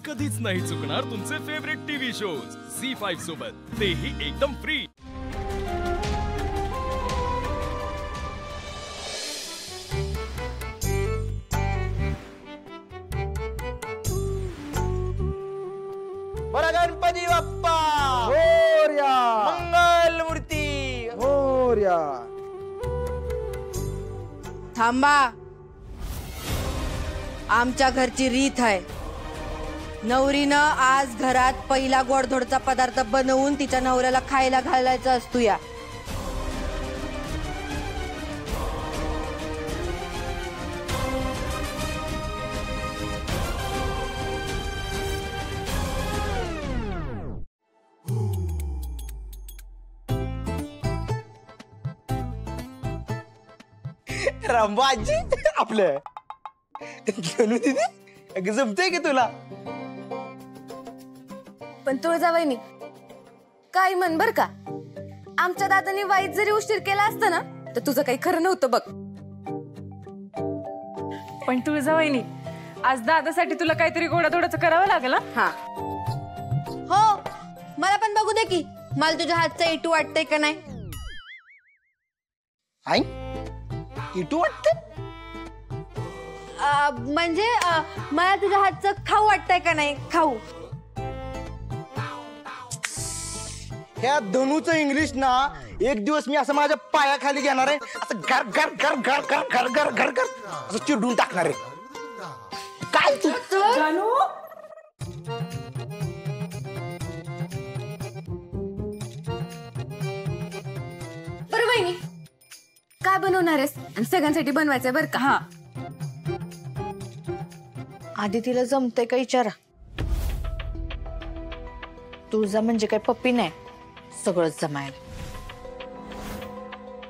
कधीच नाही चुकणार तुमचे फेवरेट टीव्ही शोज झी5 सोबत, तेही एकदम फ्री। बरं गणपती बाप्पा मोरया, मंगल मूर्ती मोरया। थांबा, आमच्या घरची रीत आहे। नवरीनं आज घरात पहिला गोडधोडचा पदार्थ बनवून तिच्या नवऱ्याला खायला घालायचा असतो या। रामबाजी आपलं गणू दीदी जमतंय की तुला? पण तुळजावहिनी काय म्हण बर का, आमच्या दादानी वाईट जरी उशीर केला असता ना तर तुझं काही खरं नव्हतं बघ। पण तुळजावहिनी आज दादासाठी तुला काहीतरी गोडाधोडाचं करावं लागेल हा। हो, मला पण बघू दे की मला तुझ्या हातचं इटू वाटतंय का नाही। आई इटू वाटत म्हणजे मला तुझ्या हातचं खाऊ वाटतंय का नाही, खाऊ। ह्या धनुचं इंग्लिश ना एक दिवस मी असं माझ्या पायाखाली घेणार आहे, असं घर घर घर घर घर घर घर घर घर असं चिडून टाकणार आहे। काय तू बरं वहिनी काय बनवणार आहेस आणि सगळ्यांसाठी बनवायचंय बर का? हा, आधी तिला जमतंय का विचारा। तुळजा म्हणजे काय पप्पी नाही, सगळंच जमायला।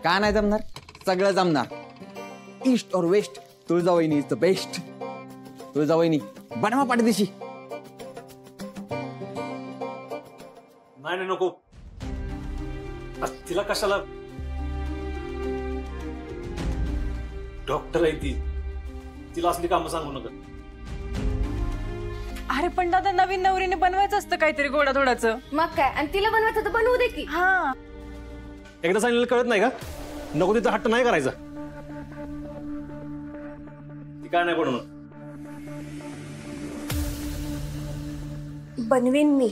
का नाही जमणार? सगळं जमणार। ईस्ट और वेस्ट, तुळजावहिनी इज द बेस्ट। तुळजावहिनी बनवा पाठदिशी। नाही नको, तिला कशाला? डॉक्टर आहे ती, तिला असली कामं सांगू नका। अरे पण दादा नवीन नवरीने बनवायचं असतं काहीतरी गोडाधोडाचं। मग काय, आणि तिला बनवायचं तर बनवू दे की। हा, एकदा सांगितलं कळत नाही का? नको तिचा हट्ट नाही करायचा। ती काय नाही बनवणार। बनवीन मी।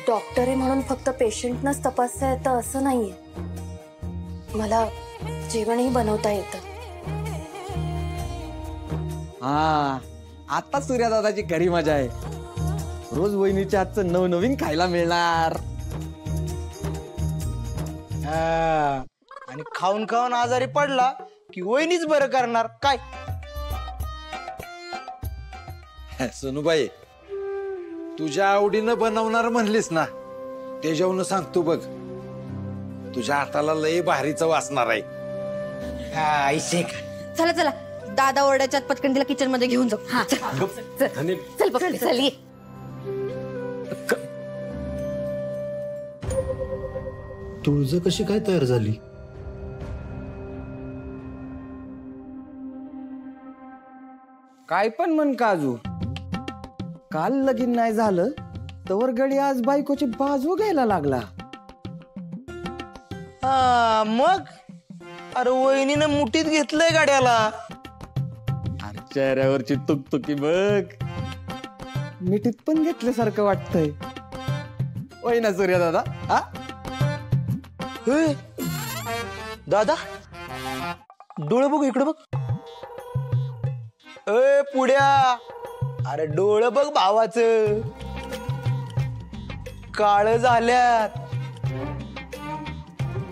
डॉक्टर आहे म्हणून फक्त पेशंटनच तपासता येतं असं नाहीये, मला जेवणही बनवता येतं। हा, आता सूर्यादादाची खरी मजा आहे। रोज वहिनीच्या हातचं नवनवीन खायला मिळणार। आणि खाऊन खाऊन आजारी पडला की वहिनीच बरं करणार काय? सोनूबाई, तुझ्या आवडीनं बनवणार म्हणलीस ना, ते जेवण सांगतो बघ, तुझ्या हाताला लय भारीचं वासणार आहे। चला चला, दादा ओरड्याच्यात पटकन तिला किचन मध्ये घेऊन जाऊ। हा चल पप्पी, चल ये। तुळज कशी काय तयार झाली? काय पण म्हण काजू, काल लगीन नाही झालं तवर गडी आज बायकोची बाजू घ्यायला लागला। मग अरे वहिनीनं मुठीत घेतलंय गाड्याला। अरे चेहऱ्यावरची तुकतुकी बघ, मिठीत पण घेतल्यासारखं वाटतंय। होय ना सूर्या दादा? हा दादा डोळे बघ, इकडे बघ। ए पुढ्या, अरे डोळं बघ भावाचं, काळ झाल्यात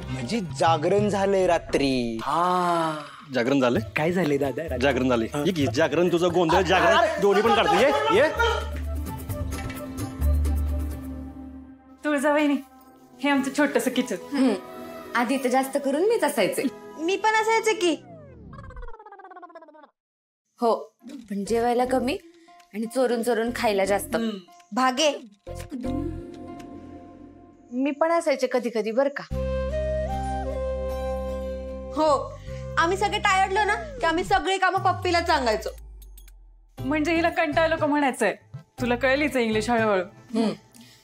म्हणजे जागरण झालंय रात्री। हा, जागरण झालंय? काय झालंय दादा? जागरण झालंय। जागरण तुझं गोंधळ जागरण दोन्ही पण काढतो। ये तुळजावहिनी हे आमचं छोटंसं किचन। आधी तर जास्त करून मीच असायचे। मी पण असायचे की। हो, पण जेवायला कमी आणि चोरून चोरून खायला जास्त। भागे, मी पण असायचे कधी कधी बर का। हो, आम्ही सगळे टायर्डलो ना की आम्ही सगळी कामं पप्पीला सांगायचो. म्हणजे हिला कंटाळलो का म्हणायचंय. तुला कळलीच इंग्लिश हळूहळू.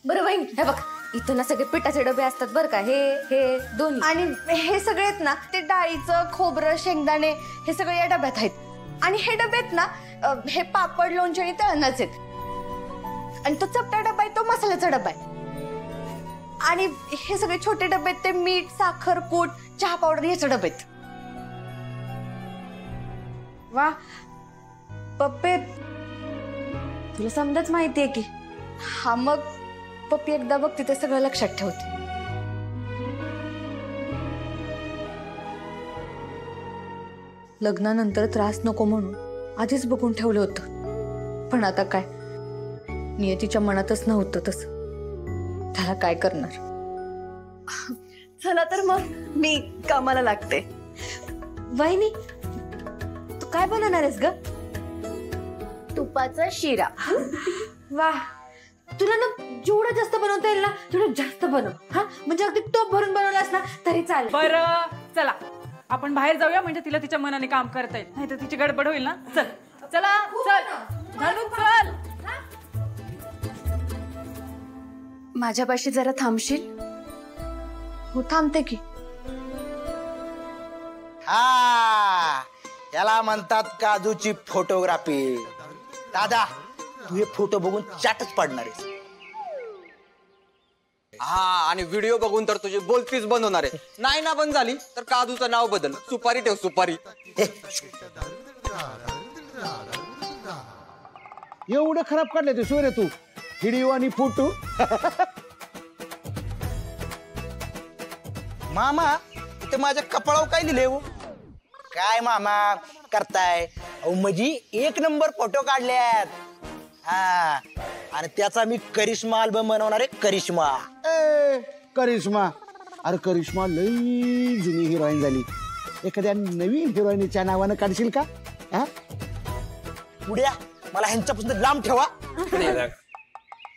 बरं वहिनी, हे बघ इथं ना सगळे पिठाचे डबे असतात बरं का, हे दोन्ही. आणि हे सगळे आहेत ना ते डाळीचं, खोबरं, शेंगदाणे हे सगळे या डब्यात आहेत. आणि हे डबे आहेत ना हे पापड, लोणचे आणि तळणाचे आहेत. आणि तो चपटा डबा आहे तो मसाल्याचा डबा आहे. आणि हे सगळे छोटे डबे आहेत ते मीठ, साखर, कूट, चहा पावडर याचे डबे आहेत. वा पप्पे, तुला समजाच माहितीये की. हा मग पप्पी एकदा बघ तिथे सगळं लक्षात ठेवते. लग्नानंतर त्रास नको म्हणून आधीच बघून ठेवलं होतं. पण आता काय, नियतीच्या मनातच नव्हतं तसं. त्याला काय करणार. चला तर मग मी कामाला लागते. वहिनी, तू काय बनवणार आहेस ग? तुपाचा शिरा. वा, तुला ना जेवढं जास्त बनवता येईल ना तेवढं जास्त बनव. हा म्हणजे अगदी टोप भरून बनवलास ना तरी चालेल. बरं चला आपण बाहेर जाऊया, म्हणजे तिला तिच्या मनाने काम करता येईल. नाही तर तिची गडबड होईल ना. चल चला, चल धनु चल. माझ्यापाशी जरा थांबशील? हो थांबते की. हा, याला म्हणतात काजूची फोटोग्राफी. दादा, तू हे फोटो बघून चाटच पडणार आहे. हा, आणि व्हिडिओ बघून तर तुझी बोलतीच बनवणार आहे. नाही ना बंद झाली तर काजूचं नाव बदल, सुपारी ठेव सुपारी. एवढं खराब काढले ते सोयरे तू व्हिडिओ आणि फोटो. मामा, इथे माझ्या कपाळावर काय लिहिले हो? काय मामा करताय? अहो म्हणजे 1 नंबर फोटो काढल्यात. हा, आणि त्याचा मी करिश्मा अल्बम बनवणार आहे. करिश्मा. करिश्मा, अरे करिश्मा लई जुनी हिरोईन झाली. एखाद्या नवीन हिरोईनच्या नावानं काढशील का? पुढ्या मला ह्यांच्यापासून लांब ठेवा.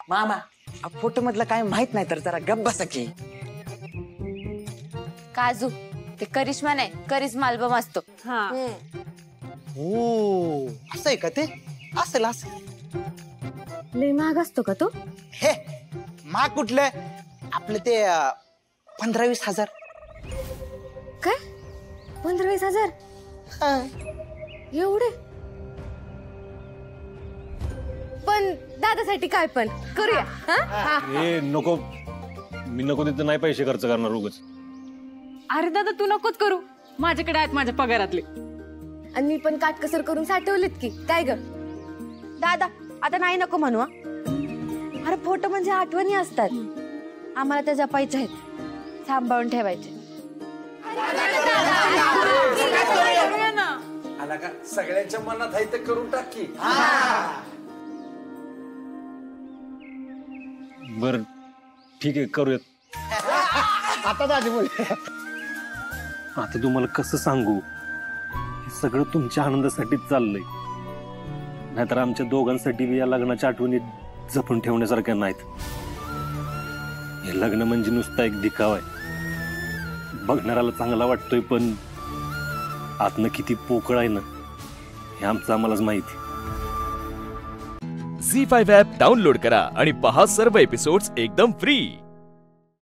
मामा, फोटो मधलं काय माहित नाही तर जरा गप्प बसा की. काजू, ते करिश्मा नाही, करिश्मा अल्बम असतो. हा, हो, असं आहे का ते? असेल असेल. लई महाग असतो का तो? हे महाग कुठलं? आपलं ते 15-20 हजार. काय 15-20 हजार? एवढे? पण दादासाठी काय पण करूया. ए नको, मी नको तिथं नाही पैसे खर्च करणार उगाच. अरे दादा तू नकोच करू, माझ्याकडे आहेत माझ्या पगारातले. आणि मी पण काटकसर करून साठवलेत की. काय ग दादा आता नाही नको म्हणू. अरे फोटो म्हणजे आठवणी असतात, आम्हाला त्या जपायच्या आहेत, सांभाळून ठेवायचे. आला का? सगळ्यांच्या मनात आहे तर करून टाकी. बर ठीक आहे, करूयात. आता दाजी बोल. आता तुम्हाला कसं सांगू, हे सगळं तुमच्या आनंदासाठीच चाललंय. नाहीतर आमच्या दोघांसाठी या लग्नाच्या आठवणी जपून ठेवण्यासारख्या नाहीत. हे लग्न म्हणजे नुसता एक दिखावा आहे. बघणाऱ्याला चांगला वाटतोय, पण आतनं किती पोकळ आहे ना हे आमचं आम्हालाच माहिती. झी5 ॲप डाउनलोड करा आणि पहा सर्व एपिसोड्स एकदम फ्री.